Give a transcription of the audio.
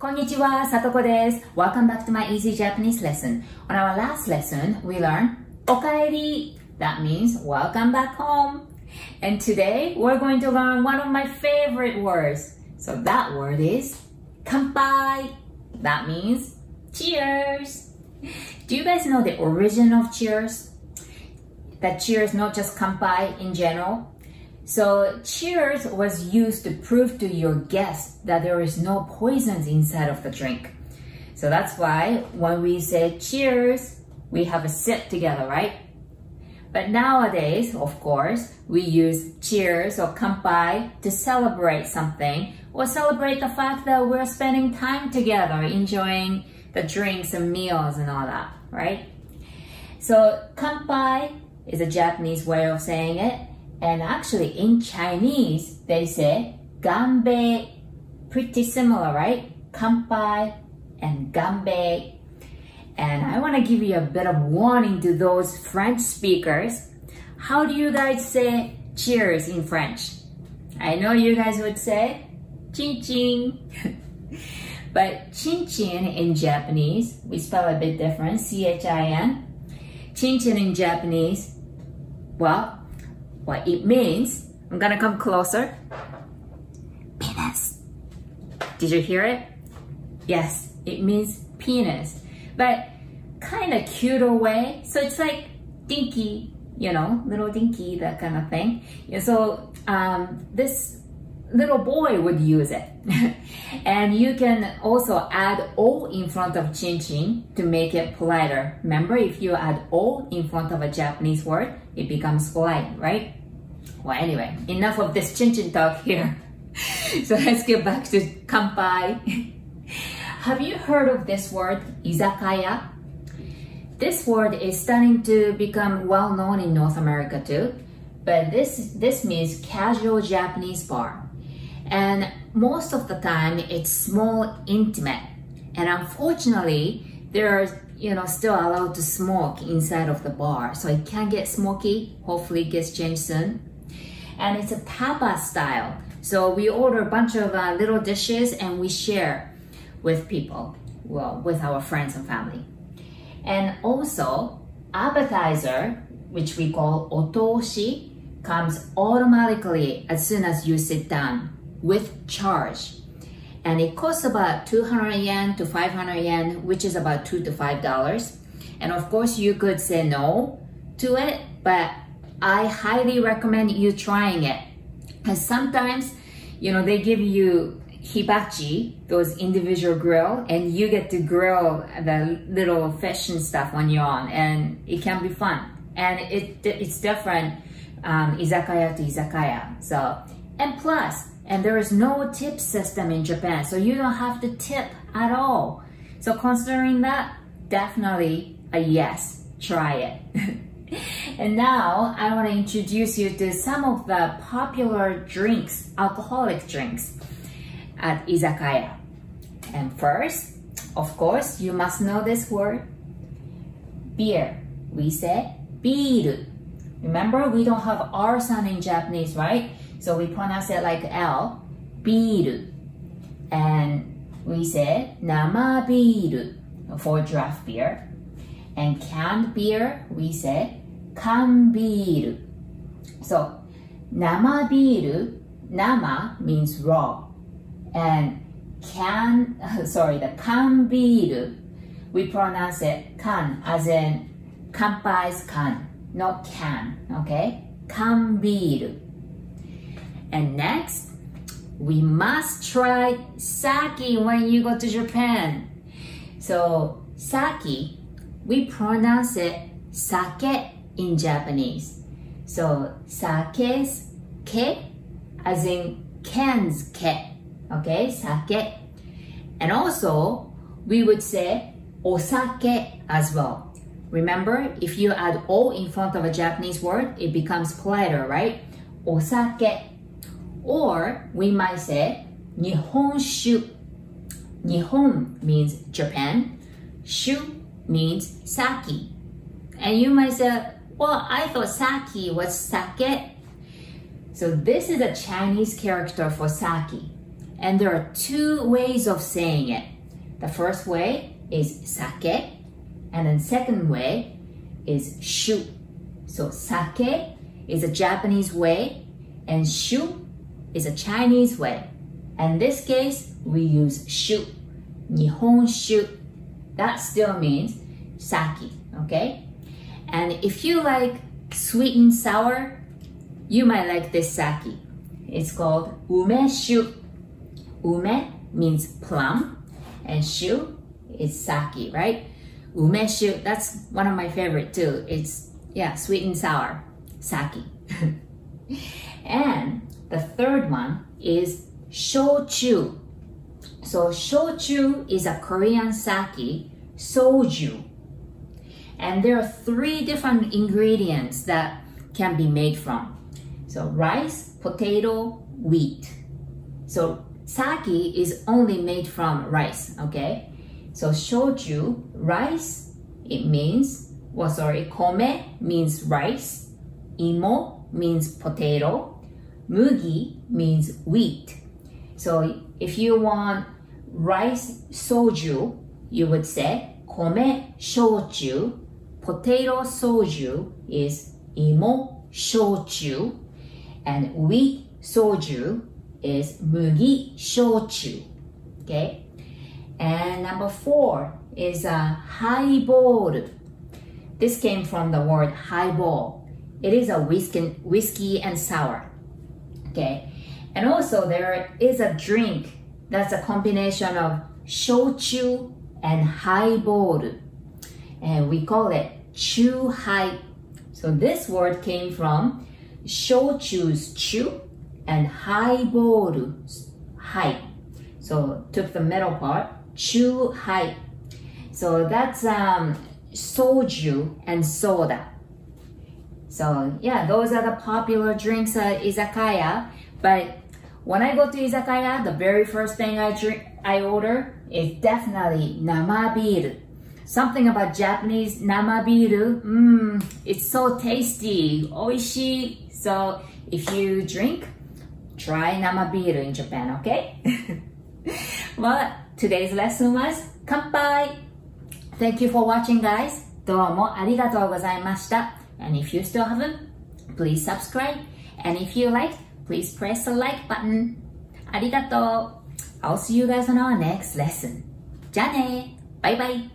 Konnichiwa, Satoko desu. Welcome back to my easy Japanese lesson. On our last lesson, we learned okaeri. That means welcome back home. And today, we're going to learn one of my favorite words. So that word is kanpai. That means cheers. Do you guys know the origin of cheers? That cheers, not just kanpai in general. So cheers was used to prove to your guests that there is no poisons inside of the drink. So that's why when we say cheers, we have a sip together, right? But nowadays, of course, we use cheers or kanpai to celebrate something or celebrate the fact that we're spending time together, enjoying the drinks and meals and all that, right? So kanpai is a Japanese way of saying it. And actually in Chinese, they say ganbei, pretty similar, right? Kanpai and ganbei. And I want to give you a bit of warning to those French speakers. How do you guys say cheers in French? I know you guys would say chin chin. But chin chin in Japanese, we spell a bit different, C-H-I-N. Chin chin in Japanese, well, what it means, I'm gonna come closer. Penis. Did you hear it? Yes, it means penis, but kind of cuter way. So it's like dinky, you know, little dinky, that kind of thing. And so this little boy would use it. And you can also add O in front of chin chin to make it politer. Remember, if you add O in front of a Japanese word, it becomes polite, right? Well, anyway, enough of this chin chin talk here. So let's get back to kanpai. Have you heard of this word, Izakaya? This word is starting to become well known in North America too. But this means casual Japanese bar. And most of the time, it's small, intimate. And unfortunately, they're still allowed to smoke inside of the bar. So it can get smoky. Hopefully it gets changed soon. And it's a tapas style. So we order a bunch of little dishes and we share with people, well, with our friends and family. And also, appetizer, which we call otoshi, comes automatically as soon as you sit down with charge. And it costs about 200 yen to 500 yen, which is about $2 to $5. And of course, you could say no to it, but I highly recommend you trying it. Because sometimes, they give you hibachi, those individual grill, and you get to grill the little fish and stuff when you're on, and it can be fun. And it's different, izakaya to izakaya. So, and plus, and there is no tip system in Japan, so you don't have to tip at all. So considering that, definitely a yes, try it. And now I want to introduce you to some of the popular drinks, alcoholic drinks at Izakaya. And first, of course, you must know this word, beer. We say biru. Remember, we don't have R sound in Japanese, right? So we pronounce it like L, biru. And we say nama biru for draft beer. And canned beer, we say kanbiru. So nama biru, nama means raw. And the kanbiru, we pronounce it kan, as in kanpai's kan, not can, okay? Kanbiru. And next, we must try sake when you go to Japan. So sake, we pronounce it sake in Japanese. So sake's ke, as in can's ke, okay, sake. And also, we would say osake as well. Remember, if you add O in front of a Japanese word, it becomes politer, right? Osake. Or we might say nihonshu. Nihon means Japan. Shu means sake. And you might say, well, I thought sake was sake. So this is a Chinese character for sake. And there are two ways of saying it. The first way is sake, and then second way is shu. So sake is a Japanese way, and shu is a Chinese way. In this case, we use shu, nihonshu. That still means sake, okay? And if you like sweet and sour, you might like this sake. It's called umeshu. Ume means plum, and shu is sake, right? Umeshu, that's one of my favorite too. It's, yeah, sweet and sour, sake. And the third one is shochu. So shochu is a Korean sake, soju. And there are 3 different ingredients that can be made from. So rice, potato, wheat. So sake is only made from rice, okay? So shochu, rice, it means, kome means rice, imo means potato, mugi means wheat. So if you want rice soju, you would say kome shochu, potato soju is imo shochu, and wheat soju is mugi shochu, okay? And number 4 is a highball. This came from the word highball. It is a whiskey and sour, okay? And also there is a drink that's a combination of shochu and highball, and we call it chu-hai. So this word came from shochu's chu and highball's hai. So took the middle part, chu-hai. So that's soju and soda. So yeah, those are the popular drinks at Izakaya. But when I go to Izakaya, the very first thing I order is definitely namabiru. Something about Japanese namabiru, it's so tasty, oishii. So if you drink, try namabiru in Japan, okay? Well, today's lesson was Kanpai. Thank you for watching, guys. どうもありがとうございました. And if you still haven't, please subscribe. And if you like, please press the like button. ありがとう. I'll see you guys on our next lesson. じゃあね. Bye bye.